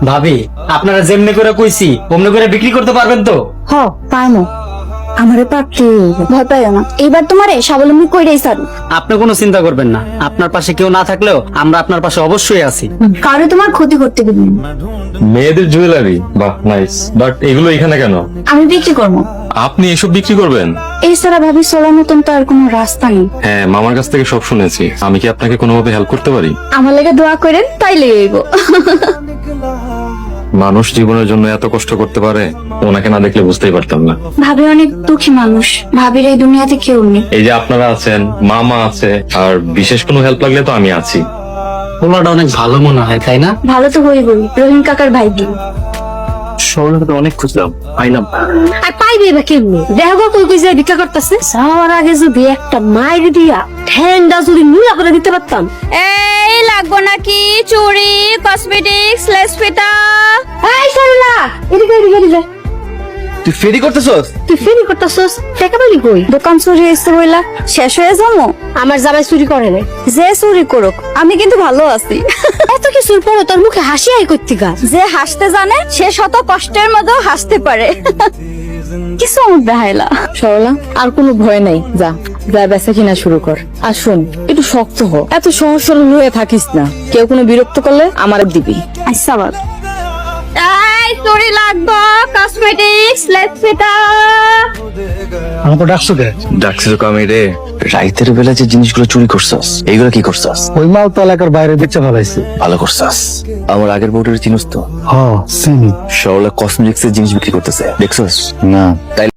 ভাবি, আপনারা যেমনি করে কইছি অমনি করে বিক্রি করতে পারবেন তো? হ পারমো, আমারে পারতে ভয় পাইও না, এবার তোমারে স্বাবলম্বী কইরাই ছাড়ো। আপনি কোনো চিন্তা করবেন না, আপনার পাশে কেউ না থাকলেও আমরা আপনার পাশে অবশ্যই আছি। কারো তোমার ক্ষতি করতে দিবি না। মেয়েদের জুয়েলারি, বাহ নাইস। বাট এগুলো এখানে কেন? আমি বিক্রি করবো। আপনি এসব বিক্রি করবেন? এছাড়া ভাবি চলার মতন তো আর কোনো রাস্তা নেই। হ্যাঁ, মামার কাছ থেকে সব শুনেছি। আমি কি আপনাকে কোনোভাবে হেল্প করতে পারি? আমার লেগে দোয়া করেন, তাইলে হইব। মানুষ জীবনের জন্য এত কষ্ট করতে পারে, ওনাকে না দেখলে বুঝতেই পারতাম না। ভাবি অনেক দুঃখী মানুষ, ভাবির এই দুনিয়াতে কেউ নেই। এই যে আপনারা আছেন, মামা আছে, আর বিশেষ কোনো হেল্প লাগলে তো আমি আছি। পোলাটা অনেক ভালো মনে হয়, তাই না? ভালো তো হইবই, রহিম কাকার ভাই দিন। সরলাকে অনেক খুঁজলাম, পাইলাম না। আর পাইবে বা কেমনি? দেখো কই কই যায় ভিক্ষা করতেছে। যাওয়ার আগে যদি একটা মাইর দিয়া ঠ্যাংটা যদি নুলা করে দিতে পারতাম। এই লাগবো নাকি চুড়ি, কসমেটিক্স, লেস ফিতা? এই সরলা, এদিকে এদিকে এদিকে। তুই ফেরি করতেছস? তুই ফেরি করতেছস, টাকা পাইলি কই? দোকান চুরি হয়েছে বইলা শেষ হয়ে যাবো? আমার জামাই চুরি করে রে। যে চুরি করুক, আমি কিন্তু ভালো আছি। এত কিছুর পরে তোর মুখে হাসি আই করতিকা। যে হাসতে জানে সে শত কষ্টের মধ্যেও হাসতে পারে। কিছু মুখ দেখাইলা। সরলা, আর কোনো ভয় নাই, যা যা বেচা কিনা শুরু কর। আর শোন, একটু শক্ত হ, এত সহজ সরল হয়ে থাকিস না। কেউ কোনো বিরক্ত করলে আমার দিবি। আচ্ছা বাবা। এই চুড়ি লাগবো, কসমেটিক্স, লেস ফিতা? আমাকে ডাকছো কে? ডাকছি তো কামি রে। রাইতের বেলা যে জিনিসগুলো চুরি করছস, এইগুলো কি করছস? ওই মাল তো এলাকার বাইরে বেচে ফেলাইছে। ভালো করছস। আমার আগের বউটার চিনিস তো? হ চিনি। সরলা কসমেটিক্স এর জিনিস বিক্রি করতেছে, দেখছস? না। তাই